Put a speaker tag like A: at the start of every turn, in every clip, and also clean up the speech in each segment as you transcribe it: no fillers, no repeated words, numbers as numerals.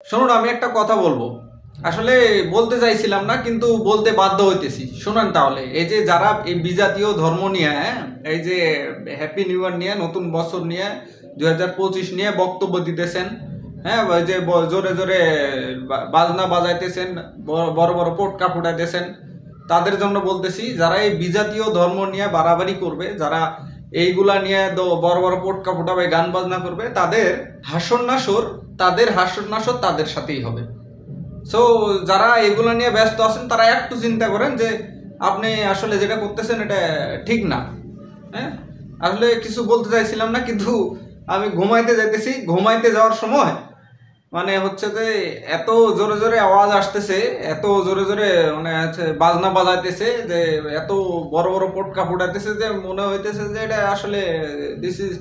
A: শুনুন, আমি একটা কথা বলবো। আসলে বলতে চাইছিলাম না, কিন্তু বলতে বাধ্য হইতেছি। শুনুন তাহলে, এই যে যারা এই বিজাতীয় ধর্ম নিয়ে, এই যে হ্যাপি নিউ ইয়ার নিয়ে, নতুন বছর নিয়ে, 2025 নিয়ে বক্তব্য দিতেছেন, হ্যাঁ, ওই যে জোরে জোরে বাজনা বাজাইতেছেন, বড় বড় পটকা ফুটাইতেছেন, তাদের জন্য বলতেছি, যারা এই বিজাতীয় ধর্ম নিয়ে বাড়াবাড়ি করবে, যারা এইগুলা নিয়ে বড় বড় পটকা ফুটাবে, গান বাজনা করবে, তাদের হাস্যন্যাসর তাদের সাথেই হবে। সো যারা এগুলো নিয়ে ব্যস্ত আছেন, তারা একটু চিন্তা করেন যে আপনি আসলে যেটা করতেছেন এটা ঠিক না। হ্যাঁ, আসলে কিছু বলতে চাইছিলাম না, কিন্তু আমি ঘুমাইতে যাইতেছি। ঘুমাইতে যাওয়ার সময় মানে হচ্ছে যে এত জোরে জোরে আওয়াজ আসতেছে, এত জোরে জোরে মানে বাজনা বাজাইতেছে, যে এত বড় বড় পটকা ফুটাইতেছে, যে মনে হইতেছে যে এটা আসলে this is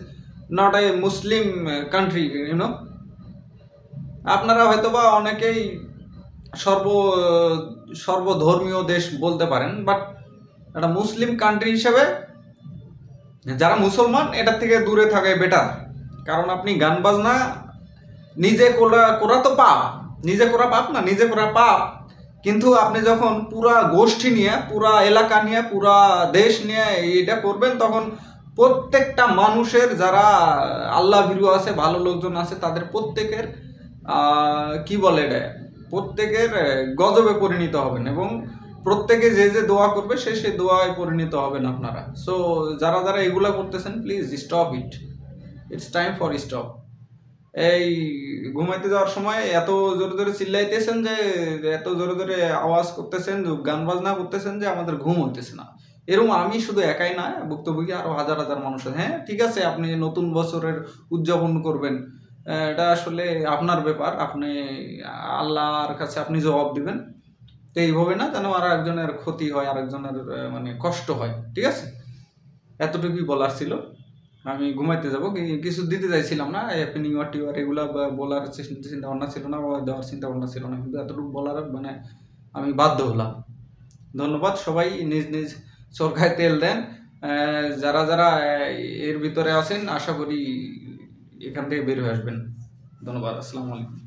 A: not a Muslim country, you know. আপনারা হয়তোবা অনেকেই সর্ব সর্বধর্মীয় দেশ বলতে পারেন, বাট একটা মুসলিম কান্ট্রি হিসেবে যারা মুসলমান, এটার থেকে দূরে থাকে বেটার। কারণ আপনি গান বাজনা নিজে করা তো পাপ, নিজে করা পাপ না, নিজে করা পাপ। কিন্তু আপনি যখন পুরা গোষ্ঠী নিয়ে, পুরা এলাকা নিয়ে, পুরা দেশ নিয়ে এটা করবেন, তখন প্রত্যেকটা মানুষের, যারা আল্লাহ ভীরু আছে, ভালো লোকজন আছে, তাদের প্রত্যেকের কি বলে এটা, প্রত্যেকের গজবে পরিণত হবেন, এবং প্রত্যেকে যে যে দোয়া করবে সে দোয়ায় পরিণত হবেন আপনারা। সো যারা যারা এগুলা করতেছেন, please stop it. It's time for stop. এই ঘুমাইতে যাওয়ার সময় এত জোরে জোরে চিল্লাইতেছেন, যে এত জোরে জোরে আওয়াজ করতেছেন, গান বাজনা করতেছেন, যে আমাদের ঘুম হইতেছে না। এরকম আমি শুধু একাই না, ভুক্তভোগী আরো হাজার হাজার মানুষ আছে। হ্যাঁ, ঠিক আছে, আপনি নতুন বছরের উদযাপন করবেন, এটা আসলে আপনার ব্যাপার, আপনি আল্লাহর কাছে আপনি জবাব দিবেন। তো এইভাবে না যেন আর একজনের ক্ষতি হয়, আরেকজনের মানে কষ্ট হয়, ঠিক আছে? এতটুকুই বলার ছিল। আমি ঘুমাইতে যাবো, কিছু দিতে চাইছিলাম না, হ্যাপি নিউ ইয়ার টিউয়ার এগুলা বলার চিন্তা ভাবনা ছিল না, বা দেওয়ার চিন্তা ভাবনা ছিল না, কিন্তু এতটুকু বলার মানে আমি বাধ্য হলাম। ধন্যবাদ। সবাই নিজ নিজ চরকায় তেল দেন। যারা যারা এর ভিতরে আছেন, আশা করি এখান থেকে বের হয়ে আসবেন। ধন্যবাদ। আসসালামু আলাইকুম।